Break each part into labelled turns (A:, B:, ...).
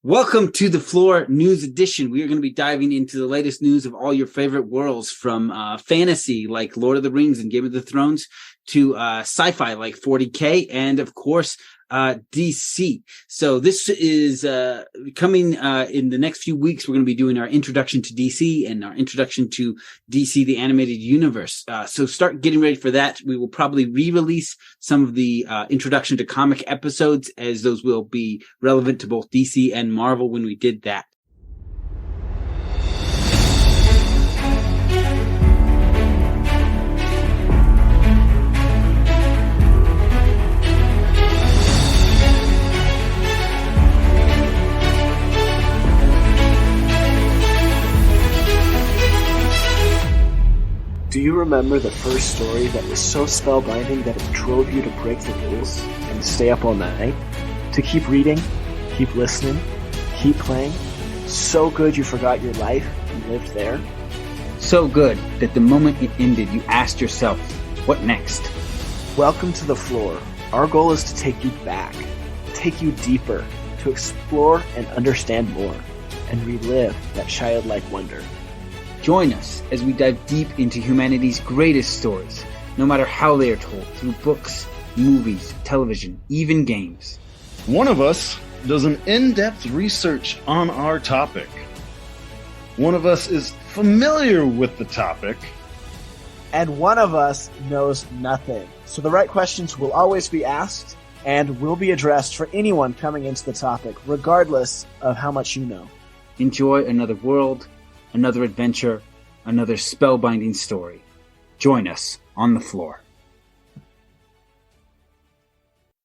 A: Welcome to the Flore News Edition. We are going to be diving into the latest news of all your favorite worlds, from fantasy like Lord of the Rings and Game of the Thrones to sci-fi like 40K and, of course, DC. So this is coming in the next few weeks. We're going to be doing our introduction to DC and our introduction to DC, the animated universe. So start getting ready for that. We will probably re-release some of the introduction to comic episodes, as those will be relevant to both DC and Marvel when we did that.
B: Do you remember the first story that was so spellbinding that it drove you to break the rules and stay up all night? To keep reading, keep listening, keep playing? So good you forgot your life and lived there?
A: So good that the moment it ended, you asked yourself, what next?
B: Welcome to the Flore. Our goal is to take you back, take you deeper, to explore and understand more, and relive that childlike wonder.
A: Join us as we dive deep into humanity's greatest stories, no matter how they are told, through books, movies, television, even games.
C: One of us does an in-depth research on our topic. One of us is familiar with the topic.
B: And one of us knows nothing. So the right questions will always be asked and will be addressed for anyone coming into the topic, regardless of how much you know.
A: Enjoy another world, another adventure, another spellbinding story. Join us on the Flore.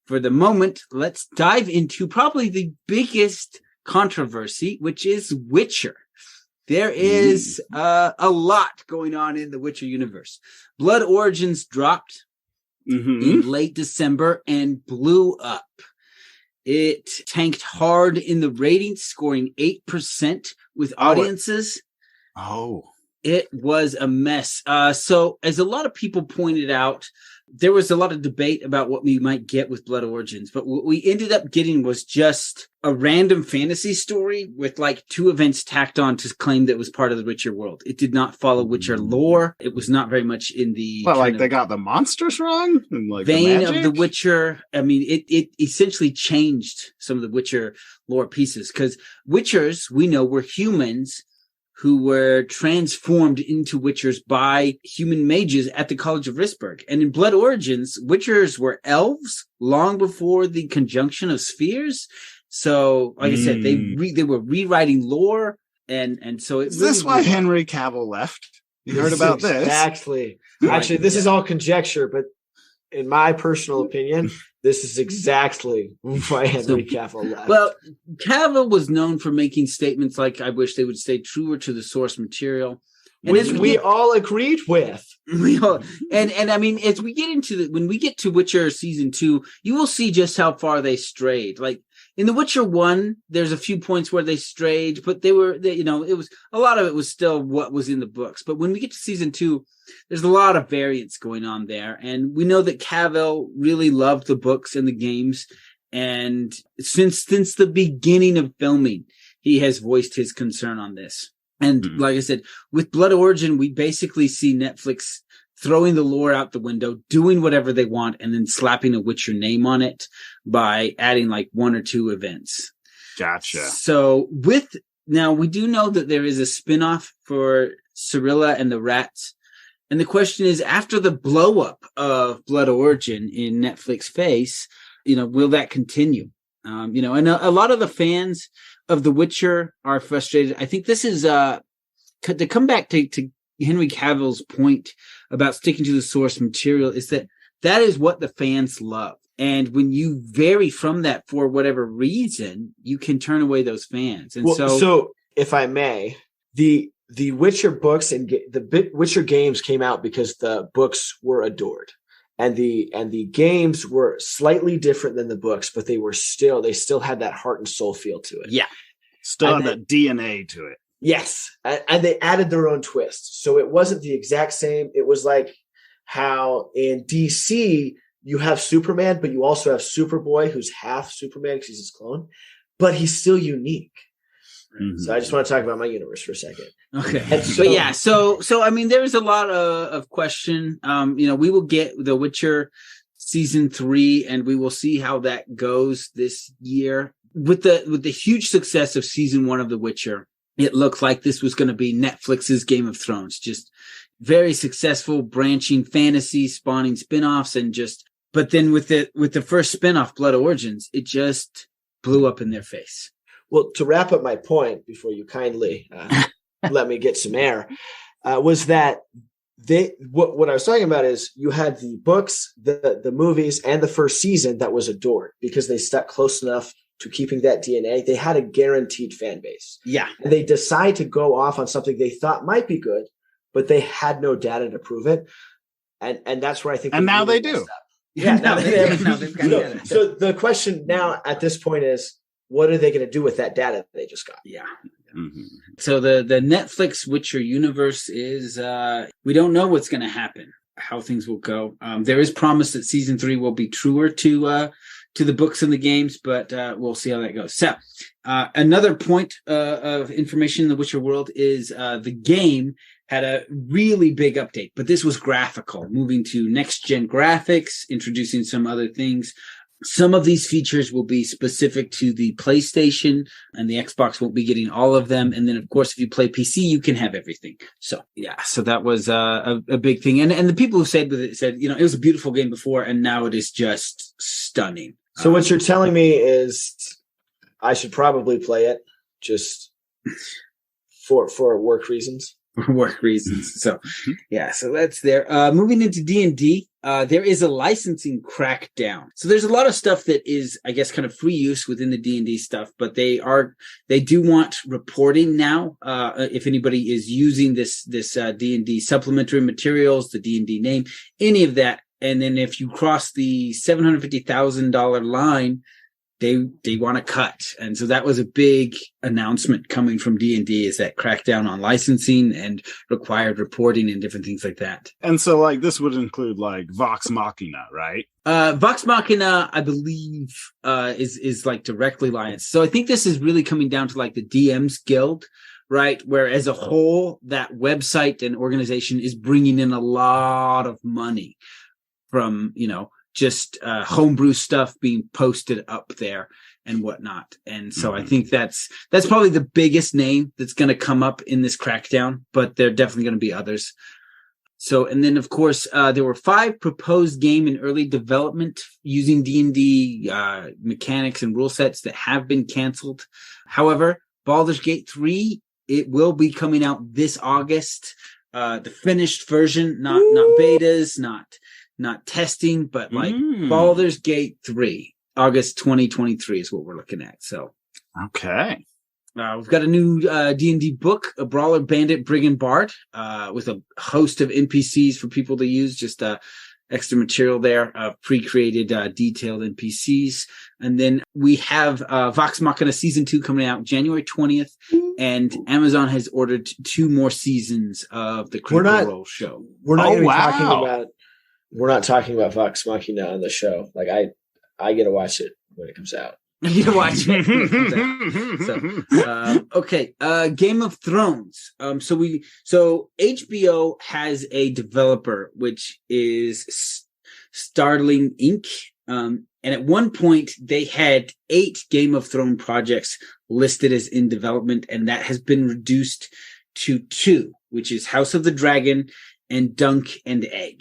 A: For the moment, let's dive into probably the biggest controversy, which is Witcher. There is a lot going on in the Witcher universe. Blood Origins dropped in late December and blew up. It tanked hard in the ratings, scoring 8% with audiences. It was a mess. So as a lot of people pointed out, there was a lot of debate about what we might get with Blood Origins, but what we ended up getting was just a random fantasy story with like 2 events tacked on to claim that it was part of the Witcher world. It did not follow Witcher lore. It was not very much in the
C: they got the monsters wrong? And like
A: vein of the Witcher. I mean, it essentially changed some of the Witcher lore pieces, because Witchers, we know, were humans who were transformed into Witchers by human mages at the College of Rissberg. And in Blood Origins, Witchers were elves long before the conjunction of spheres. So, like I said, they were rewriting lore, and so it.
C: Is this why Henry Cavill left? You heard about this?
D: Exactly. Actually, this is all conjecture, but in my personal opinion, this is exactly why Henry Cavill left.
A: Well, Cavill was known for making statements like, I wish they would stay truer to the source material. And
D: which we all agreed with.
A: And I mean, as we get into when we get to Witcher season 2, you will see just how far they strayed. Like in The Witcher 1, there's a few points where they strayed, but it was a lot of it was still what was in the books. But when we get to season 2, there's a lot of variance going on there. And we know that Cavill really loved the books and the games. And since the beginning of filming, he has voiced his concern on this. And like I said, with Blood Origin, we basically see Netflix throwing the lore out the window, doing whatever they want, and then slapping a Witcher name on it by adding like 1 or 2 events.
C: Gotcha.
A: So now we do know that there is a spinoff for Cirilla and the Rats. And the question is, after the blow up of Blood Origin in Netflix face, will that continue? And a lot of the fans of The Witcher are frustrated. I think this is to come back to Henry Cavill's point about sticking to the source material, is that is what the fans love. And when you vary from that for whatever reason, you can turn away those fans. And
D: so if I may, the Witcher books and the Witcher games came out because the books were adored. And the games were slightly different than the books, but they still had that heart and soul feel to it.
A: Yeah.
C: Still had that DNA to it.
D: Yes. And they added their own twist. So it wasn't the exact same. It was like how in DC you have Superman, but you also have Superboy, who's half Superman because he's his clone. but he's still unique.
C: Mhm.
D: So I just want to talk about my universe for a second.
A: Okay.
D: And
A: So I mean, there's a lot of question. We will get The Witcher season 3, and we will see how that goes this year. With the huge success of season 1 of The Witcher, it looked like this was going to be Netflix's Game of Thrones, just very successful, branching fantasy, spawning spin-offs, but then with the first spin-off, Blood Origins, it just blew up in their face.
D: Well, to wrap up my point before you kindly let me get some air, was that what I was talking about is you had the books, the movies, and the first season that was adored because they stuck close enough to keeping that DNA. They had a guaranteed fan base.
A: Yeah.
D: And they decide to go off on something they thought might be good, but they had no data to prove it. And that's where I think.
C: And now they do.
D: Yeah. Now they've got
A: data.
D: So the question now at this point is, what are they going to do with that data they just got?
A: Yeah.
C: Mm-hmm.
A: So the Netflix Witcher universe is, we don't know what's going to happen, how things will go. There is promise that season 3 will be truer to the books and the games, but we'll see how that goes. So another point of information in the Witcher world is the game had a really big update, but this was graphical, moving to next-gen graphics, introducing some other things. Some of these features will be specific to the PlayStation, and the Xbox won't be getting all of them. And then, of course, if you play PC, you can have everything. So, yeah, so that was a big thing. And the people who said it was a beautiful game before, and now it is just stunning.
D: So what you're telling me is I should probably play it just for work reasons.
A: For work reasons. So, yeah, so that's there. Moving into D&D, there is a licensing crackdown. So there's a lot of stuff that is, I guess, kind of free use within the D&D stuff, but they do want reporting now. If anybody is using this D&D supplementary materials, the D&D name, any of that. And then if you cross the $750,000 line, they want to cut. And so that was a big announcement coming from D&D, is that crackdown on licensing and required reporting and different things like that.
C: And so like this would include like Vox Machina, right?
A: Vox Machina, I believe, is like directly licensed. So I think this is really coming down to like the DMs Guild, right? Where as a whole, that website and organization is bringing in a lot of money from, just homebrew stuff being posted up there and whatnot. And so I think that's probably the biggest name that's going to come up in this crackdown, but there are definitely going to be others. So, and then of course, there were 5 proposed game in early development using D&D mechanics and rule sets that have been canceled. However, Baldur's Gate 3, it will be coming out this August. The finished version, not betas, not testing, but like Baldur's Gate 3, August 2023 is what we're looking at. So,
C: okay.
A: We've got a new D&D book, A Brawler, Bandit, Brigand, Bard, with a host of NPCs for people to use, just extra material there, pre-created detailed NPCs. And then we have Vox Machina Season 2 coming out January 20th, and Amazon has ordered 2 more seasons of the Critical Role show.
D: We're not talking about Vox Machina on the show. Like I get to watch it when it comes out.
A: You can watch it when it comes out. So, okay. Game of Thrones. So HBO has a developer, which is Starling Inc. And at one point they had 8 Game of Thrones projects listed as in development, and that has been reduced to 2, which is House of the Dragon and Dunk and Egg.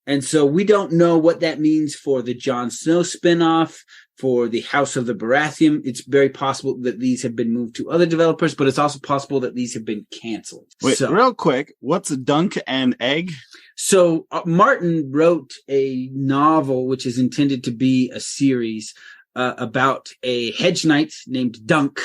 A: And so we don't know what that means for the Jon Snow spinoff, for the House of the Baratheon. It's very possible that these have been moved to other developers, but it's also possible that these have been canceled.
C: Wait, real quick, what's a Dunk and Egg?
A: So Martin wrote a novel, which is intended to be a series about a hedge knight named Dunk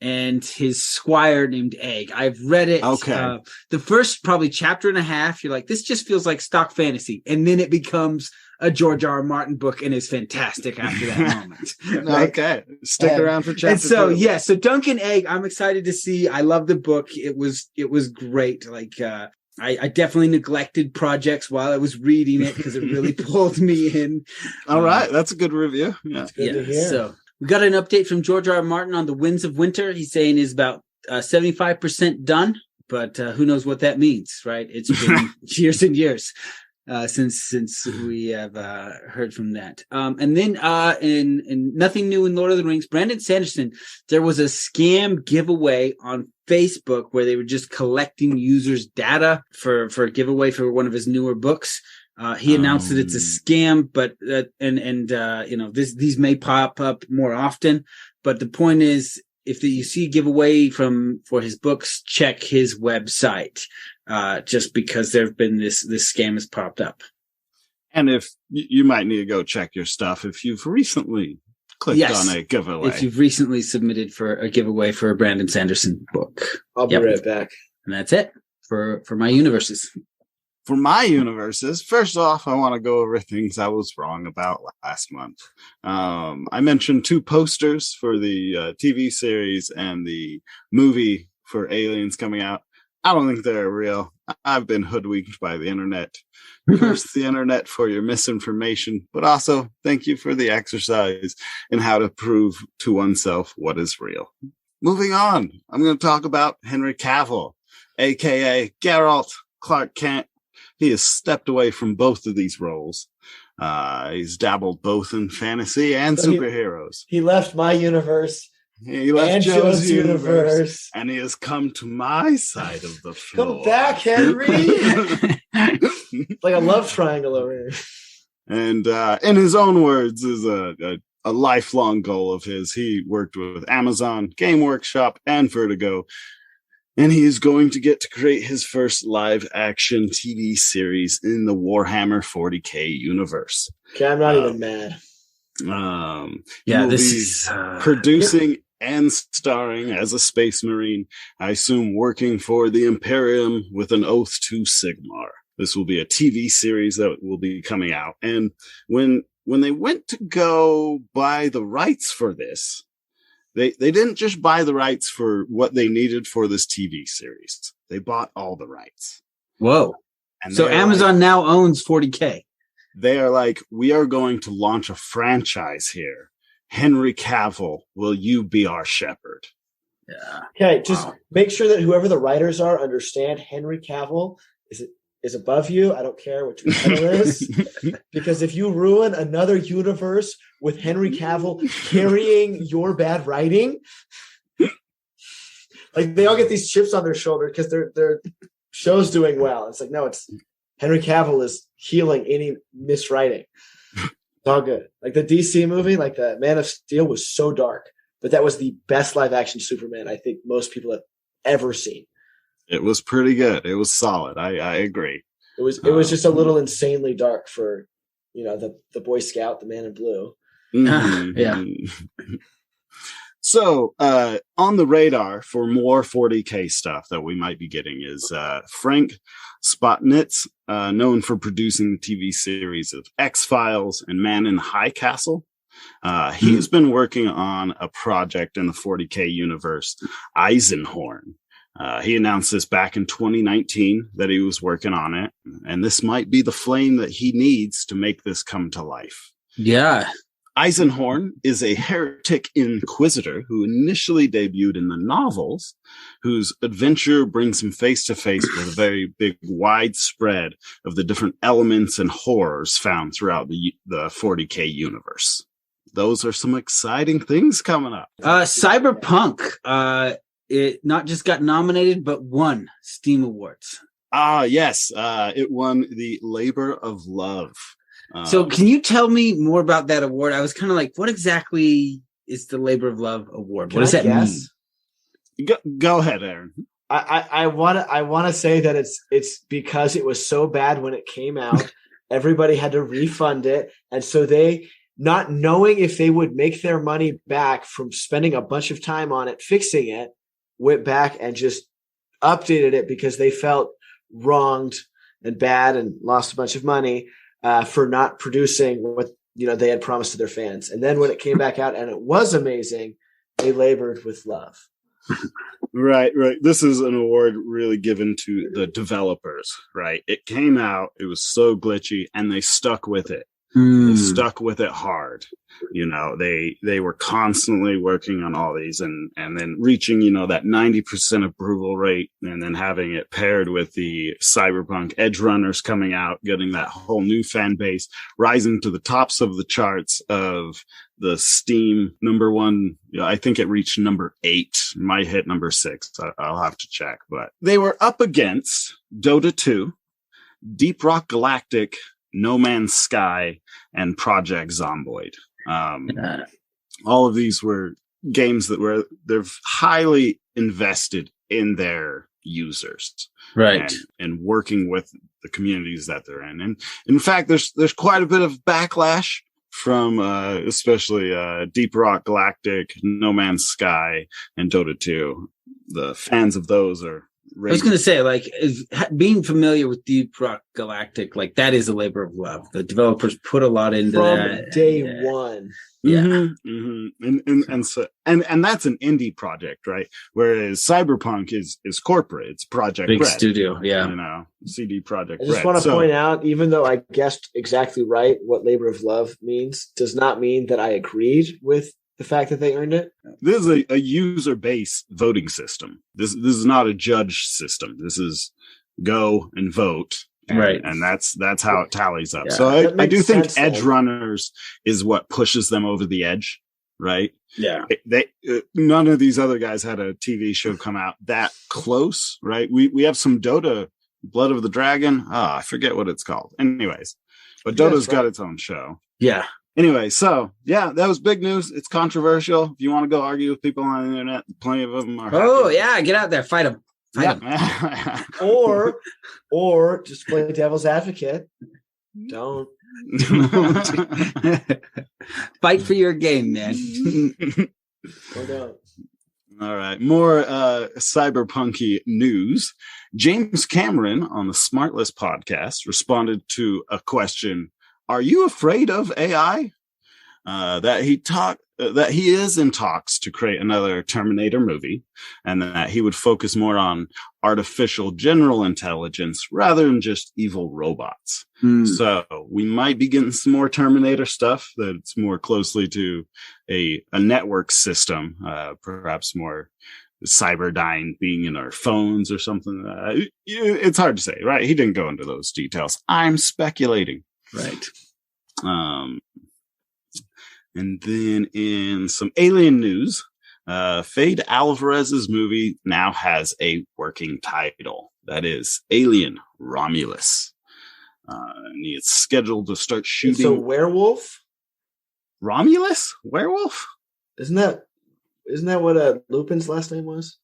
A: and his squire named Egg. I've read it.
C: Okay.
A: The first probably chapter and a half, you're like, this just feels like stock fantasy. And then it becomes a George R. R. Martin book and is fantastic after that moment. Right?
C: Okay. Stick around for chapter
A: and so,
C: 2.
A: yeah, so Dunk and Egg, I'm excited to see. I love the book. It was great. Like, I definitely neglected projects while I was reading it because it really pulled me in.
C: All right. That's a good review. Yeah.
D: It's good to hear.
A: So We got an update from George R. R. Martin on The Winds of Winter. He's saying is about 75% done, but who knows what that means, right? It's been years and years since we have heard from that. And then in nothing new in Lord of the Rings, Brandon Sanderson, there was a scam giveaway on Facebook where they were just collecting users' data for a giveaway for one of his newer books. He announced that it's a scam, but these may pop up more often. But the point is, if you see a giveaway for his books, check his website. Just because there've been this scam has popped up.
C: And if you might need to go check your stuff if you've recently clicked on a giveaway.
A: If you've recently submitted for a giveaway for a Brandon Sanderson book.
D: I'll be right back.
A: And that's it for my universes.
C: For my universes, first off, I want to go over things I was wrong about last month. I mentioned 2 posters for the TV series and the movie for Aliens coming out. I don't think they're real. I've been hoodwinked by the internet. Curse the internet for your misinformation, but also thank you for the exercise in how to prove to oneself what is real. Moving on, I'm going to talk about Henry Cavill, aka Geralt Clark Kent. He has stepped away from both of these roles. He's dabbled both in fantasy and superheroes.
D: He left my universe.
C: He left Joe's universe. And he has come to my side of the floor.
D: Come back, Henry! Like a love triangle over here.
C: And in his own words, is a lifelong goal of his. He worked with Amazon, Game Workshop, and Vertigo. And he is going to get to create his first live-action TV series in the Warhammer 40K universe.
D: Okay, I'm not even mad.
C: This is producing and starring as a space marine. I assume working for the Imperium with an oath to Sigmar. This will be a TV series that will be coming out. And when they went to go buy the rights for this, They didn't just buy the rights for what they needed for this TV series. They bought all the rights.
A: Whoa. And so Amazon now owns 40K.
C: They are like, we are going to launch a franchise here. Henry Cavill, will you be our shepherd?
D: Yeah. Okay, just make sure that whoever the writers are understand Henry Cavill is above you. I don't care what your title is. Because if you ruin another universe with Henry Cavill carrying your bad writing, like they all get these chips on their shoulder because their show's doing well. It's like, no, it's Henry Cavill is healing any miswriting. It's all good. Like the DC movie, like the Man of Steel was so dark, but that was the best live action Superman I think most people have ever seen.
C: It was pretty good. It was solid. I agree.
D: It was just a little insanely dark for, the Boy Scout, the Man in Blue.
C: Mm-hmm.
A: Yeah.
C: So, on the radar for more 40K stuff that we might be getting is Frank Spotnitz, known for producing the TV series of X-Files and Man in High Castle. He has been working on a project in the 40K universe, Eisenhorn. He announced this back in 2019 that he was working on it, and this might be the flame that he needs to make this come to life.
A: Yeah.
C: Eisenhorn is a heretic inquisitor who initially debuted in the novels, whose adventure brings him face to face with a very big, wide spread of the different elements and horrors found throughout the 40K universe. Those are some exciting things coming up.
A: Cyberpunk, it not just got nominated, but won Steam Awards.
C: Yes. It won the Labor of Love.
A: So can you tell me more about that award? I was kind of like, what exactly is the Labor of Love Award? What does that mean?
C: Go ahead, Aaron.
D: I want to say that it's because it was so bad when it came out, everybody had to refund it. And so they, not knowing if they would make their money back from spending a bunch of time on it, fixing it, went back and just updated it because they felt wronged and bad and lost a bunch of money for not producing what they had promised to their fans. And then when it came back out and it was amazing, they labored with love.
C: Right. This is an award really given to the developers, right? It came out, it was so glitchy, and they stuck with it. They stuck with it hard. They were constantly working on all these and then reaching, that 90% approval rate, and then having it paired with the Cyberpunk Edge Runners coming out, getting that whole new fan base, rising to the tops of the charts of the Steam number one. I think it reached number 8, might hit number 6. I'll have to check, but they were up against Dota 2, Deep Rock Galactic, No Man's Sky, and Project Zomboid. All of these were games that they're highly invested in their users,
A: right,
C: and working with the communities that they're in. And in fact, there's quite a bit of backlash from especially Deep Rock Galactic, No Man's Sky, and Dota 2. The fans of those are.
A: I was going to say, being familiar with Deep Rock Galactic, that is a labor of love. The developers put a lot into that
D: from day one.
A: Yeah,
C: and that's an indie project, right? Whereas Cyberpunk is corporate. It's Project
A: big
C: Red,
A: studio, yeah.
C: CD Projekt
D: I just
C: Red.
D: want to point out, even though I guessed exactly right what labor of love means, does not mean that I agreed with the fact that they earned it.
C: This is a user-based voting system. This is not a judge system. This is go and vote,
A: right?
C: And that's how it tallies up.
A: Yeah,
C: so I do think
D: sense,
C: Edge
D: though.
C: Runners is what pushes them over the edge, right?
A: Yeah.
C: None of these other guys had a TV show come out that close, right? We have some Dota, Blood of the Dragon. I forget what it's called. Anyways, but Dota's got its own show.
A: Yeah.
C: Anyway, so yeah, that was big news. It's controversial. If you want to go argue with people on the internet, plenty of them are.
A: Oh yeah, get out there, fight them.
D: or just play devil's advocate. Don't
A: fight for your game, man.
D: or don't.
C: All right, more cyberpunky news. James Cameron on the Smartless podcast responded to a question. Are you afraid of AI? That he is in talks to create another Terminator movie, and that he would focus more on artificial general intelligence rather than just evil robots. So we might be getting some more Terminator stuff that's more closely to a network system, perhaps more Cyberdyne being in our phones or something. It's hard to say, right? He didn't go into those details. I'm speculating.
A: Right.
C: And then in some alien news, Fade Alvarez's movie now has a working title. That is Alien Romulus. And it's scheduled to start shooting.
D: It's a werewolf?
C: Romulus? Werewolf?
D: Isn't that what Lupin's last name was?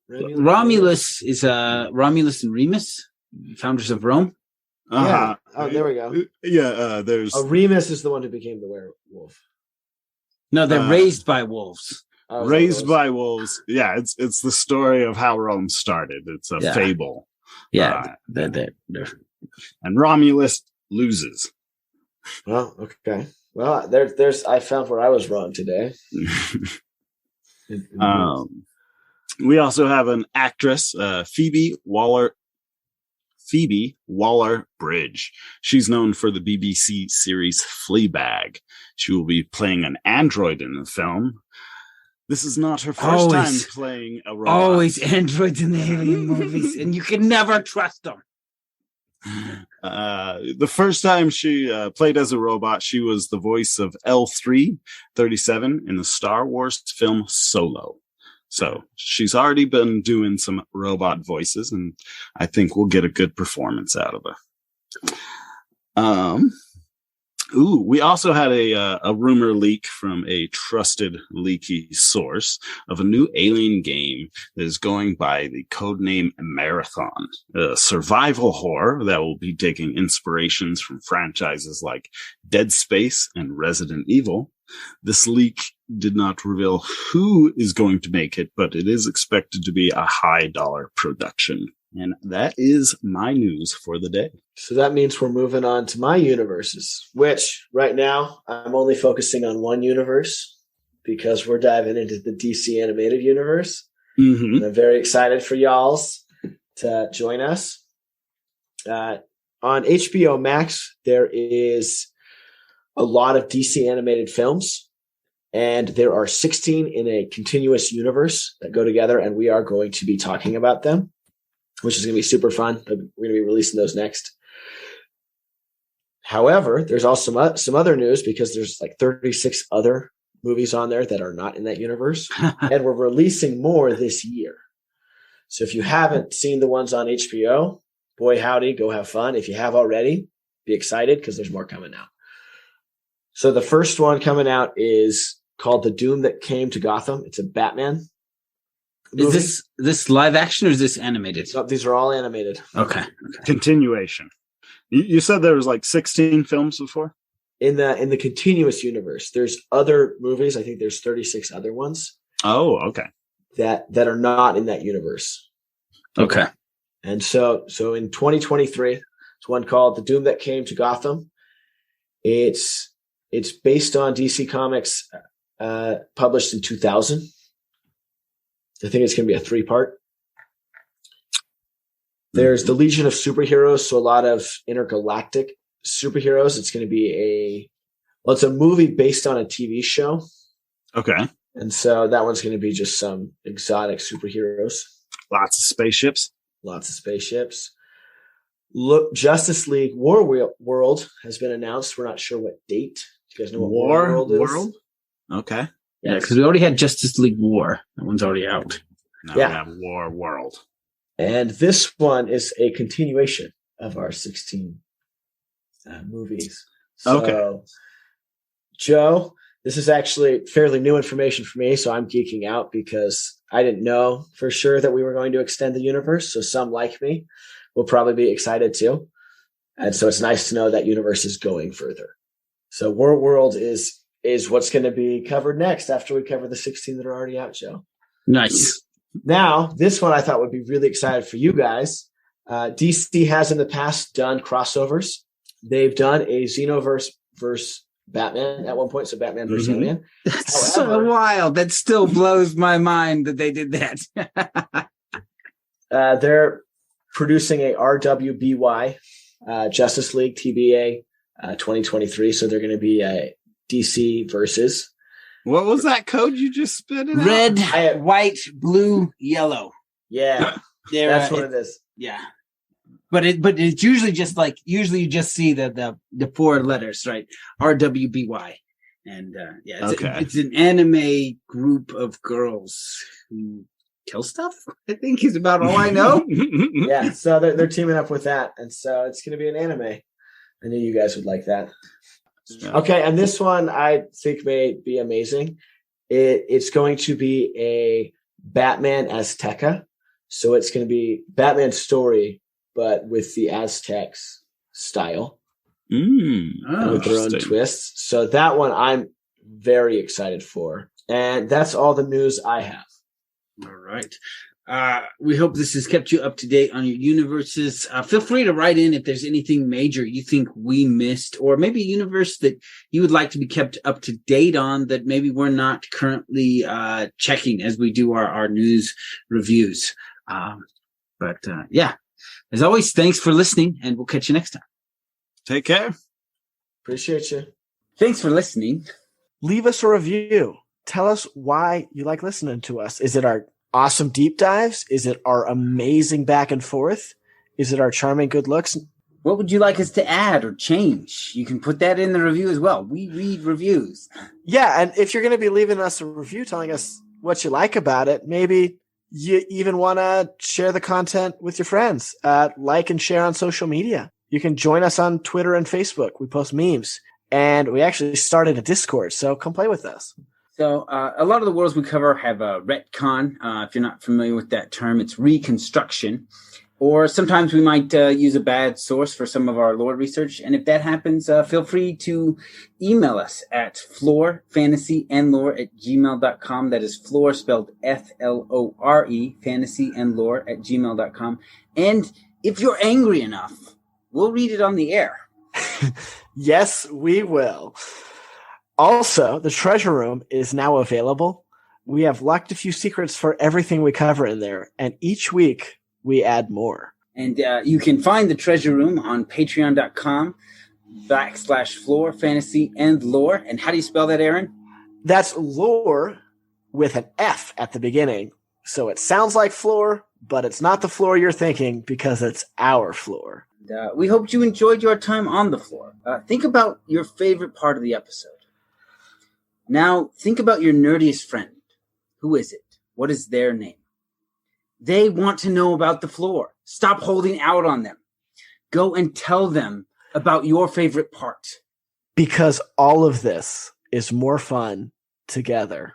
A: Romulus is Romulus and Remus, founders of Rome.
D: Yeah. Oh, there we go.
C: Yeah, there's
D: Remus is the one who became the werewolf.
A: No, they're raised by wolves.
C: Raised by wolves. Yeah, it's the story of how Rome started. It's a fable.
A: Yeah,
C: and Romulus loses.
D: Well, okay. Well, there's. I found where I was wrong today.
C: We also have an actress, Phoebe Waller-Bridge. She's known for the BBC series Fleabag. She will be playing an android in the film. This is not her first time playing a robot.
A: Always androids in the alien movies, and you can never trust them.
C: The first time she played as a robot, she was the voice of L3-37 in the Star Wars film Solo. So she's already been doing some robot voices, and I think we'll get a good performance out of her. We also had a rumor leak from a trusted leaky source of a new Alien game that is going by the codename Marathon, a survival horror that will be taking inspirations from franchises like Dead Space and Resident Evil. This leak did not reveal who is going to make it, but it is expected to be a high-dollar production. And that is my news for the day.
D: So that means we're moving on to my universes, which right now I'm only focusing on one universe because we're diving into the DC animated universe.
C: Mm-hmm.
D: And I'm very excited for y'alls to join us. On HBO Max, there is a lot of DC animated films, and there are 16 in a continuous universe that go together, and we are going to be talking about them, which is going to be super fun. We're going to be releasing those next. However, there's also some other news because there's like 36 other movies on there that are not in that universe, and we're releasing more this year. So if you haven't seen the ones on HBO, boy howdy, go have fun. If you have already, be excited because there's more coming out. So the first one coming out is called The Doom That Came to Gotham. It's a Batman movie.
A: Is this live action or is this animated?
D: No, these are all animated.
A: Okay.
C: Continuation. You said there was like 16 films before?
D: In the continuous universe, there's other movies. I think there's 36 other ones.
C: Oh, okay.
D: That are not in that universe.
A: Okay.
D: And so in 2023, it's one called The Doom That Came to Gotham. It's based on DC Comics, published in 2000. I think it's going to be a 3-part. There's the Legion of Superheroes, so a lot of intergalactic superheroes. It's going to be it's a movie based on a TV show.
C: Okay.
D: And so that one's going to be just some exotic superheroes.
C: Lots of spaceships.
D: Look, Justice League War World has been announced. We're not sure what date. Do you guys know what War World is?
C: Okay.
A: Yeah, because we already had Justice League War. That one's already out.
C: Now we have War World.
D: And this one is a continuation of our 16 movies. So,
C: okay.
D: Joe, this is actually fairly new information for me, so I'm geeking out because I didn't know for sure that we were going to extend the universe. So some like me will probably be excited too. And so it's nice to know that universe is going further. So War World is what's going to be covered next after we cover the 16 that are already out, Joe.
A: Nice.
D: Now, this one I thought would be really excited for you guys. DC has in the past done crossovers. They've done a Xenoverse versus Batman at one point, so Batman versus Alien.
A: That's so wild. That still blows my mind that they did that.
D: They're producing a RWBY, Justice League TBA 2023, so they're going to be a DC versus.
C: What was that code you just spit it
A: Red,
C: out?
A: white, blue, yellow.
D: Yeah, that's what it is.
A: Yeah, but it's usually just like you just see the 4 letters, right? RWBY, and it's an anime group of girls who kill stuff. I think is about all I know.
D: Yeah, so they're teaming up with that, and so it's going to be an anime. I knew you guys would like that. Yeah. Okay, and this one I think may be amazing. It's going to be a Batman Azteca. So it's going to be Batman's story, but with the Aztecs style. With their own twists. So that one I'm very excited for. And that's all the news I have.
A: All right. We hope this has kept you up to date on your universes. Feel free to write in if there's anything major you think we missed, or maybe a universe that you would like to be kept up to date on that maybe we're not currently checking as we do our news reviews. As always, thanks for listening, and we'll catch you next time.
C: Take care.
D: Appreciate you.
A: Thanks for listening.
B: Leave us a review. Tell us why you like listening to us. Is it our awesome deep dives? Is it our amazing back and forth? Is it our charming good looks?
A: What would you like us to add or change? You can put that in the review as well. We read reviews.
B: Yeah, and if you're going to be leaving us a review telling us what you like about it, maybe you even want to share the content with your friends. Like and share on social media. You can join us on Twitter and Facebook. We post memes. And we actually started a Discord, so come play with us.
A: So a lot of the worlds we cover have a retcon. If you're not familiar with that term, it's reconstruction. Or sometimes we might use a bad source for some of our lore research. And if that happens, feel free to email us at florefantasyandlore@gmail.com. That is Flore spelled Flore, fantasyandlore@gmail.com. And if you're angry enough, we'll read it on the air.
B: Yes, we will. Also, the treasure room is now available. We have locked a few secrets for everything we cover in there. And each week, we add more.
A: And you can find the treasure room on patreon.com. /Flore Fantasy and Lore. And how do you spell that, Aaron?
B: That's lore with an F at the beginning. So it sounds like floor, but it's not the floor you're thinking because it's our floor.
A: We hope you enjoyed your time on the floor. Think about your favorite part of the episode. Now, think about your nerdiest friend. Who is it? What is their name? They want to know about the floor. Stop holding out on them. Go and tell them about your favorite part.
B: Because all of this is more fun together.